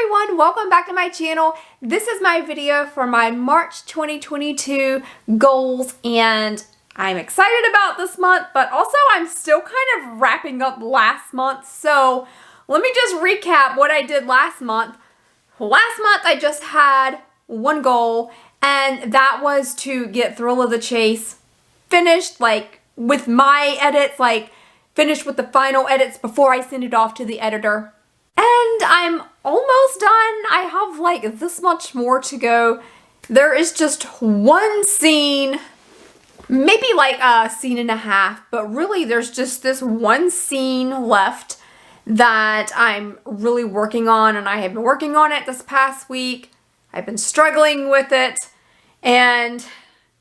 everyone, welcome back to my channel. This is my video for my March 2022 goals, and I'm excited about this month, but also I'm still kind of wrapping up last month. So let me just recap what I did last month. Last month I just had one goal, and that was to get Thrill of the Chase finished, like with my edits, like finished with the final edits before I send it off to the editor. And I'm almost done. I have like this much more to go. There is just one scene, maybe like a scene and a half, but really there's just this one scene left that I'm really working on, and I have been working on it this past week. I've been struggling with it, and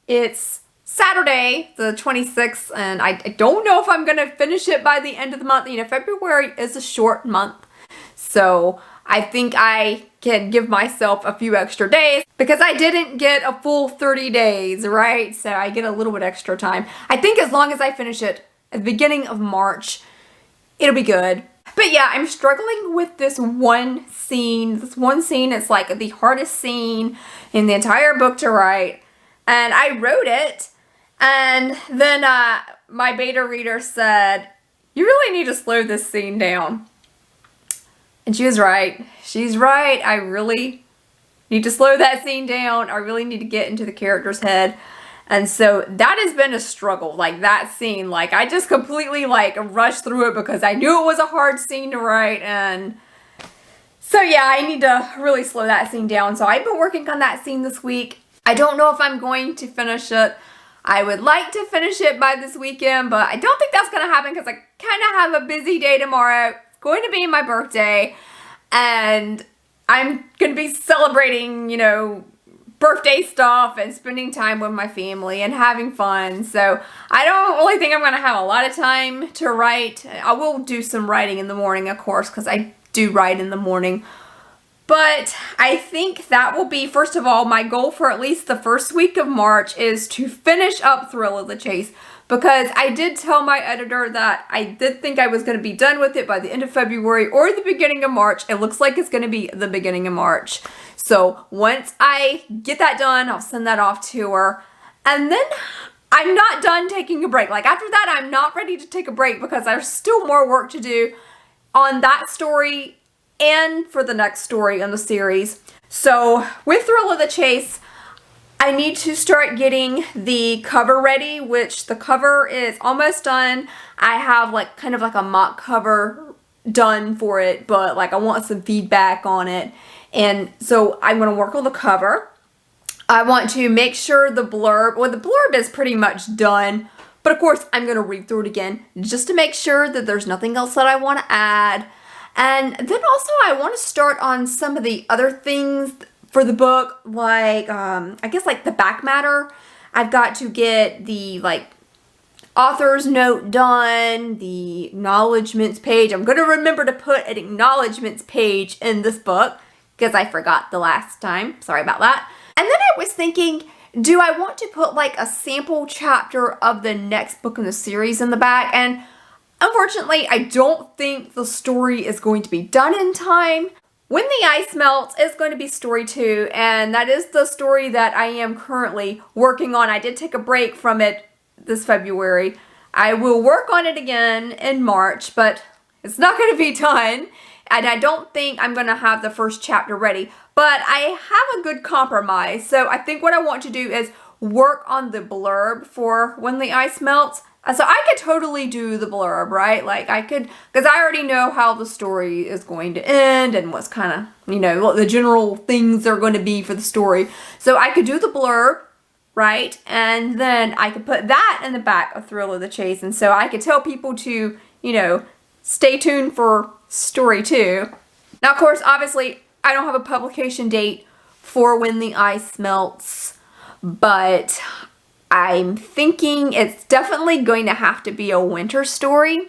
it's Saturday, the 26th, and I don't know if I'm gonna finish it by the end of the month. You know, February is a short month. So I think I can give myself a few extra days because I didn't get a full 30 days, right? So I get a little bit extra time. I think as long as I finish it at the beginning of March, it'll be good. But yeah, I'm struggling with this one scene. This one scene is like the hardest scene in the entire book to write. And I wrote it, and then my beta reader said, "You really need to slow this scene down." And she was right. She's right. I really need to slow that scene down. I really need to get into the character's head. And so that has been a struggle, like that scene. Like I just completely like rushed through it because I knew it was a hard scene to write. And so yeah, I need to really slow that scene down. So I've been working on that scene this week. I don't know if I'm going to finish it. I would like to finish it by this weekend, but I don't think that's going to happen because I kind of have a busy day tomorrow. Going to be my birthday, and I'm going to be celebrating, you know, birthday stuff and spending time with my family and having fun. So I don't really think I'm going to have a lot of time to write. I will do some writing in the morning, of course, because I do write in the morning. But I think that will be, first of all, my goal for at least the first week of March is to finish up Thrill of the Chase. Because I did tell my editor that I did think I was going to be done with it by the end of February or the beginning of March. It looks like it's going to be the beginning of March. So once I get that done, I'll send that off to her. And then I'm not done taking a break. Like after that, I'm not ready to take a break because there's still more work to do on that story and for the next story in the series. So with Thrill of the Chase, I need to start getting the cover ready, which the cover is almost done. I have like kind of like a mock cover done for it, but like I want some feedback on it. And so I'm going to work on the cover. I want to make sure the blurb, well, the blurb is pretty much done, but of course I'm going to read through it again just to make sure that there's nothing else that I want to add. And then also I want to start on some of the other things for the book, like, I guess like the back matter. I've got to get the like author's note done, the acknowledgements page. I'm going to remember to put an acknowledgements page in this book because I forgot the last time. Sorry about that. And then I was thinking, do I want to put like a sample chapter of the next book in the series in the back? And unfortunately, I don't think the story is going to be done in time. When the Ice Melts is going to be story 2, and that is the story that I am currently working on. I did take a break from it this February. I will work on it again in March, but it's not going to be done, and I don't think I'm going to have the first chapter ready. But I have a good compromise, so I think what I want to do is work on the blurb for When the Ice Melts. So I could totally do the blurb, right? Like I could, because I already know how the story is going to end and what's kind of, you know, what the general things are going to be for the story. So I could do the blurb, right? And then I could put that in the back of Thrill of the Chase. And so I could tell people to, you know, stay tuned for story 2. Now, of course, obviously, I don't have a publication date for When the Ice Melts, but I'm thinking it's definitely going to have to be a winter story.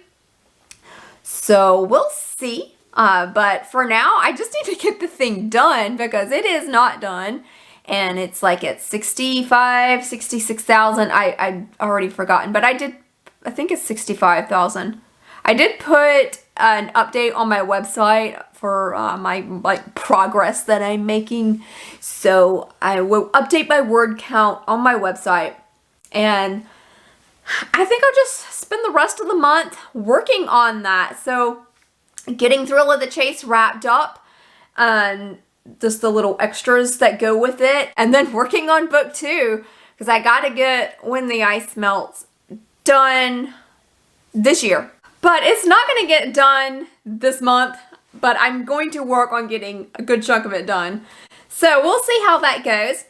So we'll see. But for now, I just need to get the thing done because it is not done. And it's like at 65, 66,000. I already forgotten, but I think it's 65,000. I did put an update on my website for my like progress that I'm making. So I will update my word count on my website, and I think I'll just spend the rest of the month working on that. So getting Thrill of the Chase wrapped up, and just the little extras that go with it, and then working on book 2, because I gotta get When the Ice Melts done this year. But it's not gonna get done this month, but I'm going to work on getting a good chunk of it done. So we'll see how that goes.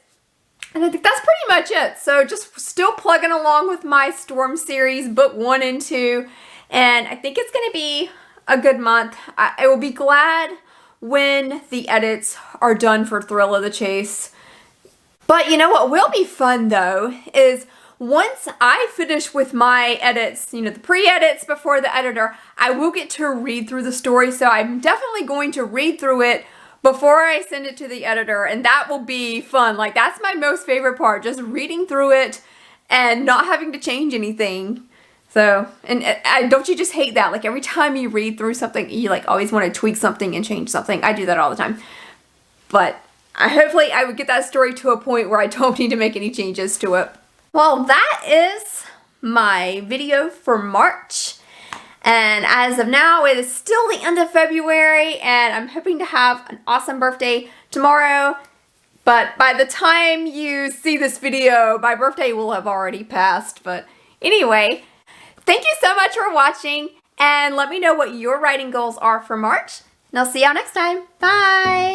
And I think that's pretty much it. So just still plugging along with my Storm series, book 1 and 2, and I think it's gonna be a good month. I will be glad when the edits are done for Thrill of the Chase. But you know what will be fun though is once I finish with my edits, you know, the pre-edits before the editor, I will get to read through the story. So I'm definitely going to read through it before I send it to the editor, and that will be fun. Like, that's my most favorite part, just reading through it and not having to change anything. So, and don't you just hate that? Like, every time you read through something, you like always want to tweak something and change something. I do that all the time. But hopefully I would get that story to a point where I don't need to make any changes to it. Well, that is my video for March. And as of now, it is still the end of February, and I'm hoping to have an awesome birthday tomorrow. But by the time you see this video, my birthday will have already passed. But anyway, thank you so much for watching, and let me know what your writing goals are for March. And I'll see y'all next time. Bye!